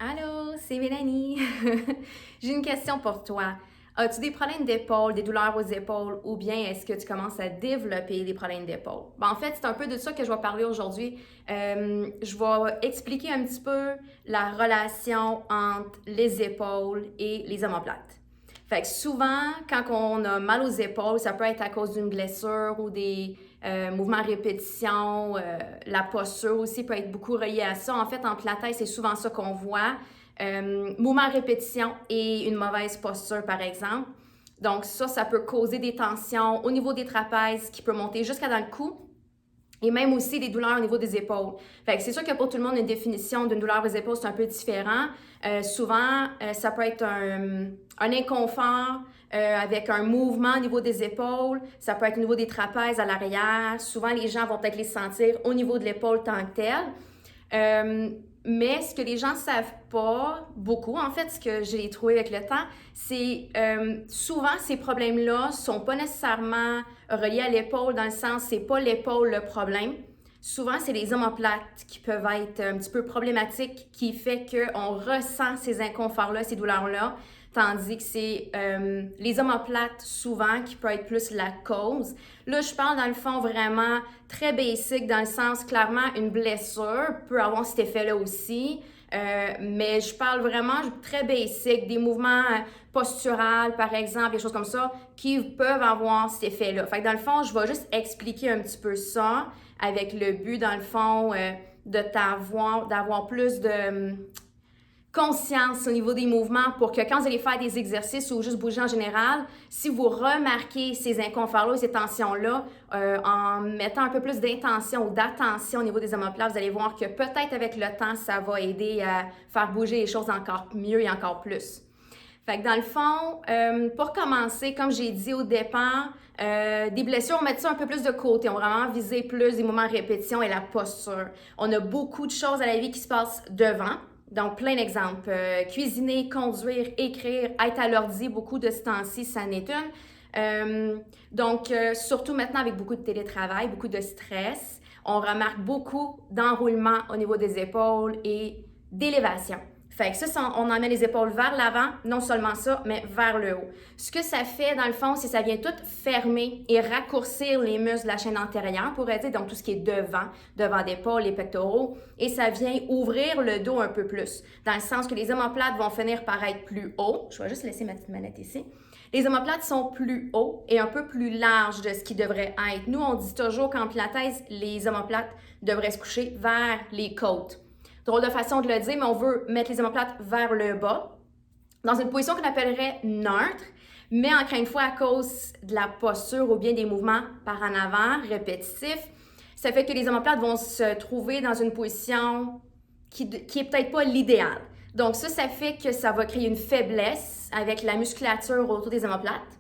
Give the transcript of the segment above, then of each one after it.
Allô, c'est Mélanie. J'ai une question pour toi. As-tu des problèmes d'épaule, des douleurs aux épaules, ou bien est-ce que tu commences à développer des problèmes d'épaule? En fait, c'est un peu de ça que je vais parler aujourd'hui. Je vais expliquer un petit peu la relation entre les épaules et les omoplates. Fait que souvent, quand on a mal aux épaules, ça peut être à cause d'une blessure ou des mouvements à répétition. La posture aussi peut être beaucoup reliée à ça. En fait, en pilates, c'est souvent ça qu'on voit. Mouvement à répétition et une mauvaise posture, par exemple. Donc ça peut causer des tensions au niveau des trapèzes qui peut monter jusqu'à dans le cou. Et même aussi des douleurs au niveau des épaules. Fait que c'est sûr que pour tout le monde, une définition d'une douleur aux épaules, c'est un peu différent. Souvent, ça peut être un inconfort avec un mouvement au niveau des épaules. Ça peut être au niveau des trapèzes à l'arrière. Souvent, les gens vont peut-être les sentir au niveau de l'épaule tant que tel. Mais ce que les gens ne savent pas beaucoup, en fait, ce que j'ai trouvé avec le temps, c'est souvent ces problèmes-là sont pas nécessairement reliés à l'épaule dans le sens c'est pas l'épaule le problème. Souvent, c'est les omoplates qui peuvent être un petit peu problématiques, qui fait qu'on ressent ces inconforts-là, ces douleurs-là, tandis que c'est les omoplates souvent qui peuvent être plus la cause. Là, je parle dans le fond vraiment très basic, dans le sens clairement une blessure peut avoir cet effet-là aussi. Mais je parle vraiment très basic, des mouvements posturales, par exemple, des choses comme ça, qui peuvent avoir cet effet-là. Fait que dans le fond, je vais juste expliquer un petit peu ça avec le but, dans le fond, d'avoir plus de conscience au niveau des mouvements pour que quand vous allez faire des exercices ou juste bouger en général, si vous remarquez ces inconforts-là, ces tensions-là, en mettant un peu plus d'intention ou d'attention au niveau des omoplates, vous allez voir que peut-être avec le temps, ça va aider à faire bouger les choses encore mieux et encore plus. Fait que dans le fond, pour commencer, comme j'ai dit au départ, des blessures, on met ça un peu plus de côté. On va vraiment viser plus des moments de répétition et la posture. On a beaucoup de choses à la vie qui se passent devant. Donc, plein d'exemples. Cuisiner, conduire, écrire, être à l'ordi, beaucoup de ce temps-ci, ça n'est une. Surtout maintenant avec beaucoup de télétravail, beaucoup de stress, on remarque beaucoup d'enroulement au niveau des épaules et d'élévation. Fait que ça, on emmène les épaules vers l'avant, non seulement ça, mais vers le haut. Ce que ça fait, dans le fond, c'est que ça vient tout fermer et raccourcir les muscles de la chaîne antérieure, on pourrait dire, donc tout ce qui est devant d'épaule, les pectoraux, et ça vient ouvrir le dos un peu plus, dans le sens que les omoplates vont finir par être plus hauts. Je vais juste laisser ma petite manette ici. Les omoplates sont plus hauts et un peu plus larges de ce qu'ils devraient être. Nous, on dit toujours qu'en pilates, les omoplates devraient se coucher vers les côtes. Drôle de façon de le dire, mais on veut mettre les omoplates vers le bas, dans une position qu'on appellerait neutre, mais encore une fois, à cause de la posture ou bien des mouvements par en avant, répétitifs, ça fait que les omoplates vont se trouver dans une position qui est peut-être pas l'idéal. Donc ça fait que ça va créer une faiblesse avec la musculature autour des omoplates.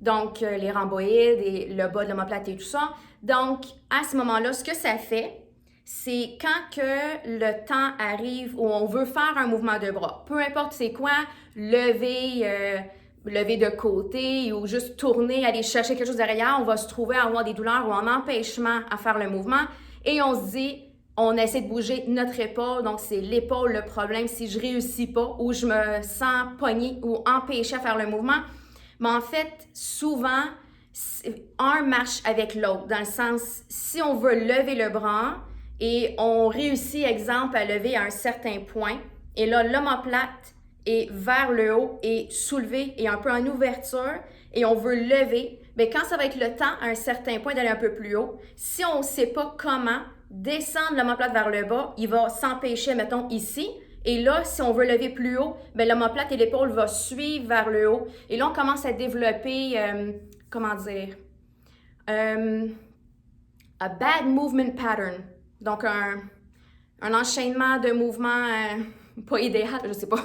Donc les rhomboïdes et le bas de l'omoplate et tout ça. Donc à ce moment-là, ce que ça fait, c'est quand que le temps arrive où on veut faire un mouvement de bras. Peu importe c'est quoi, lever de côté ou juste tourner, aller chercher quelque chose derrière, on va se trouver à avoir des douleurs ou un empêchement à faire le mouvement. Et on se dit, on essaie de bouger notre épaule, donc c'est l'épaule le problème si je réussis pas ou je me sens pognée ou empêchée à faire le mouvement. Mais en fait, souvent, un marche avec l'autre, dans le sens, si on veut lever le bras et on réussit, exemple, à lever à un certain point, et là, l'omoplate est vers le haut et soulevé et un peu en ouverture, et on veut lever, bien, quand ça va être le temps à un certain point d'aller un peu plus haut, si on ne sait pas comment descendre l'omoplate vers le bas, il va s'empêcher, mettons, ici. Et là, si on veut lever plus haut, bien, l'omoplate et l'épaule vont suivre vers le haut. Et là, on commence à développer, comment dire, a bad movement pattern. Donc, un enchaînement de mouvements pas idéal, je sais pas.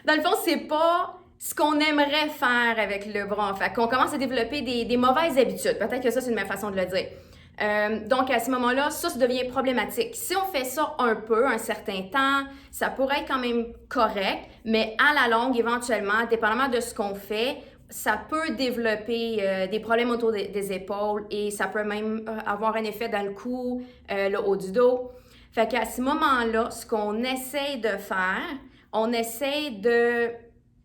Dans le fond, c'est pas ce qu'on aimerait faire avec le bras. Fait qu'on commence à développer des mauvaises habitudes. Peut-être que ça, c'est une meilleure façon de le dire. Donc, à ce moment-là, ça devient problématique. Si on fait ça un peu, un certain temps, ça pourrait être quand même correct, mais à la longue, éventuellement, dépendamment de ce qu'on fait, ça peut développer des problèmes autour des épaules et ça peut même avoir un effet dans le cou, le haut du dos. Fait qu'à ce moment-là, ce qu'on essaie de faire, on essaie de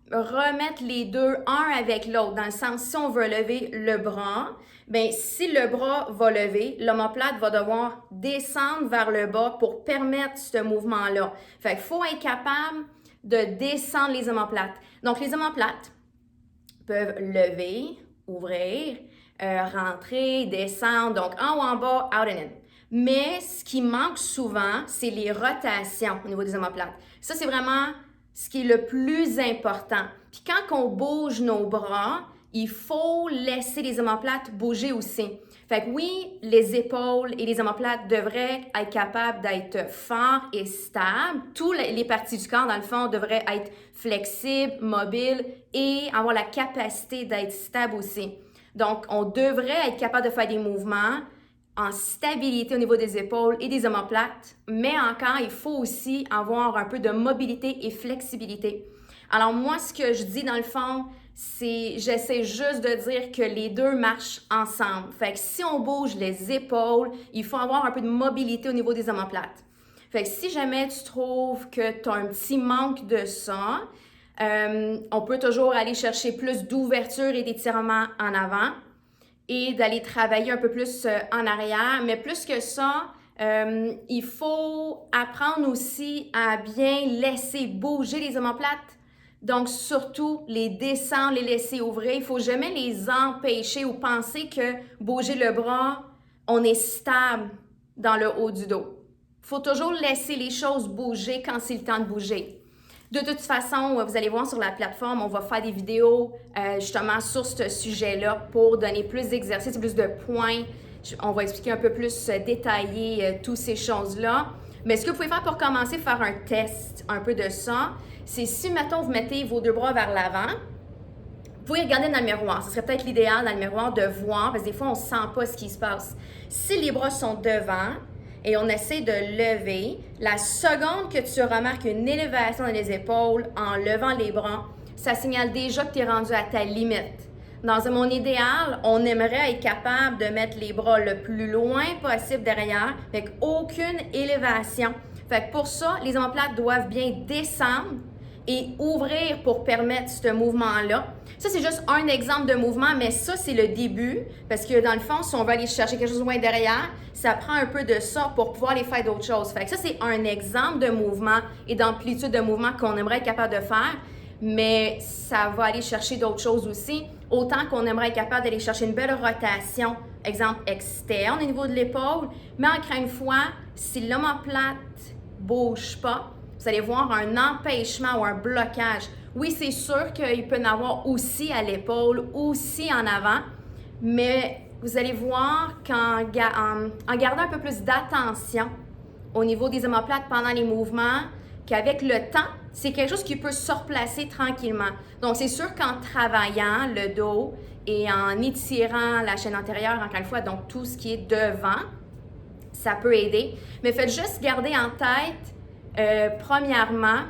remettre les deux un avec l'autre, dans le sens, si on veut lever le bras, bien, si le bras va lever, l'omoplate va devoir descendre vers le bas pour permettre ce mouvement-là. Fait qu'il faut être capable de descendre les omoplates. Donc, les omoplates peuvent lever, ouvrir, rentrer, descendre, donc en ou en bas, out and in. Mais ce qui manque souvent, c'est les rotations au niveau des omoplates. Ça, c'est vraiment ce qui est le plus important. Puis quand on bouge nos bras, il faut laisser les omoplates bouger aussi. Fait que oui, les épaules et les omoplates devraient être capables d'être forts et stables. Toutes les parties du corps, dans le fond, devraient être flexibles, mobiles et avoir la capacité d'être stables aussi. Donc, on devrait être capable de faire des mouvements en stabilité au niveau des épaules et des omoplates, mais encore, il faut aussi avoir un peu de mobilité et flexibilité. Alors moi, ce que je dis dans le fond, c'est j'essaie juste de dire que les deux marchent ensemble. Fait que si on bouge les épaules, il faut avoir un peu de mobilité au niveau des omoplates. Fait que si jamais tu trouves que tu as un petit manque de ça, on peut toujours aller chercher plus d'ouverture et d'étirement en avant et d'aller travailler un peu plus en arrière. Mais plus que ça, il faut apprendre aussi à bien laisser bouger les omoplates. Donc, surtout, les descendre, les laisser ouvrir. Il ne faut jamais les empêcher ou penser que bouger le bras, on est stable dans le haut du dos. Il faut toujours laisser les choses bouger quand c'est le temps de bouger. De toute façon, vous allez voir sur la plateforme, on va faire des vidéos justement sur ce sujet-là pour donner plus d'exercices, plus de points. On va expliquer un peu plus détaillé toutes ces choses-là. Mais ce que vous pouvez faire pour commencer, faire un test un peu de ça, c'est si, mettons, vous mettez vos deux bras vers l'avant, vous pouvez regarder dans le miroir. Ce serait peut-être l'idéal dans le miroir de voir, parce que des fois, on ne sent pas ce qui se passe. Si les bras sont devant et on essaie de lever, la seconde que tu remarques une élévation dans les épaules en levant les bras, ça signale déjà que tu es rendu à ta limite. Dans un monde idéal, on aimerait être capable de mettre les bras le plus loin possible derrière, avec aucune élévation. Fait que pour ça, les omoplates doivent bien descendre et ouvrir pour permettre ce mouvement-là. Ça, c'est juste un exemple de mouvement, mais ça, c'est le début, parce que dans le fond, si on veut aller chercher quelque chose loin derrière, ça prend un peu de ça pour pouvoir aller faire d'autres choses. Fait que ça, c'est un exemple de mouvement et d'amplitude de mouvement qu'on aimerait être capable de faire, mais ça va aller chercher d'autres choses aussi. Autant qu'on aimerait être capable d'aller chercher une belle rotation, exemple externe au niveau de l'épaule, mais encore une fois, si l'omoplate ne bouge pas, vous allez voir un empêchement ou un blocage. Oui, c'est sûr qu'il peut y en avoir aussi à l'épaule, aussi en avant, mais vous allez voir qu'en gardant un peu plus d'attention au niveau des omoplates pendant les mouvements, qu'avec le temps, c'est quelque chose qui peut se replacer tranquillement. Donc, c'est sûr qu'en travaillant le dos et en étirant la chaîne antérieure, encore une fois, donc tout ce qui est devant, ça peut aider. Mais faites juste garder en tête, premièrement,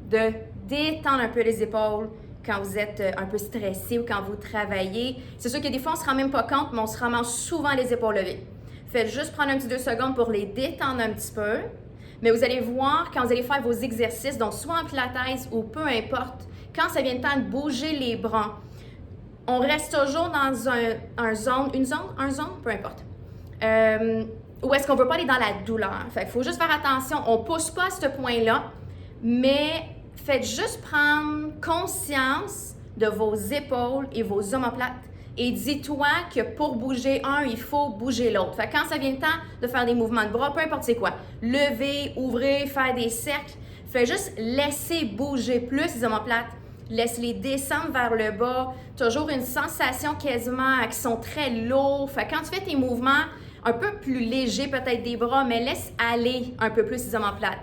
de détendre un peu les épaules quand vous êtes un peu stressé ou quand vous travaillez. C'est sûr que des fois, on ne se rend même pas compte, mais on se ramasse souvent les épaules levées. Faites juste prendre un petit 2 secondes pour les détendre un petit peu. Mais vous allez voir, quand vous allez faire vos exercices, donc soit en pilates ou peu importe, quand ça vient le temps de bouger les bras, on reste toujours dans une zone, peu importe. Où est-ce qu'on ne veut pas aller dans la douleur. Fait qu'il faut juste faire attention, on ne pousse pas à ce point-là, mais faites juste prendre conscience de vos épaules et vos omoplates. Et dis-toi que pour bouger un, il faut bouger l'autre. Fait que quand ça vient le temps de faire des mouvements de bras, peu importe c'est quoi, lever, ouvrir, faire des cercles, fais juste laisser bouger plus les omoplates. Laisse-les descendre vers le bas. Toujours une sensation quasiment qui sont très lourds. Fait que quand tu fais tes mouvements un peu plus légers peut-être des bras, mais laisse aller un peu plus les omoplates.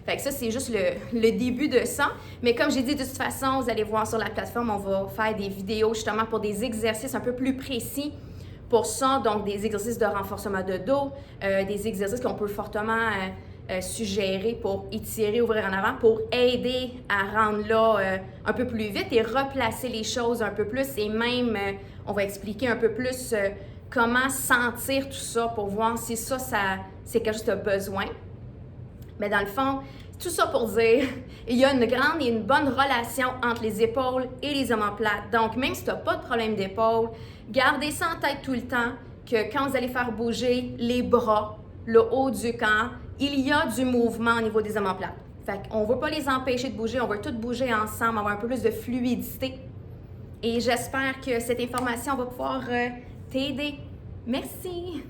Fait que ça, c'est juste le début de ça. Mais comme j'ai dit, de toute façon, vous allez voir sur la plateforme, on va faire des vidéos justement pour des exercices un peu plus précis pour ça. Donc, des exercices de renforcement de dos, des exercices qu'on peut fortement suggérer pour étirer, ouvrir en avant, pour aider à rendre là un peu plus vite et replacer les choses un peu plus. Et même, on va expliquer un peu plus comment sentir tout ça pour voir si ça c'est quelque chose que tu as besoin. Mais dans le fond, tout ça pour dire, il y a une grande et une bonne relation entre les épaules et les omoplates. Donc, même si tu n'as pas de problème d'épaule, gardez ça en tête tout le temps que quand vous allez faire bouger les bras, le haut du corps, il y a du mouvement au niveau des omoplates. Fait qu'on ne veut pas les empêcher de bouger, on veut tous bouger ensemble, avoir un peu plus de fluidité. Et j'espère que cette information va pouvoir t'aider. Merci!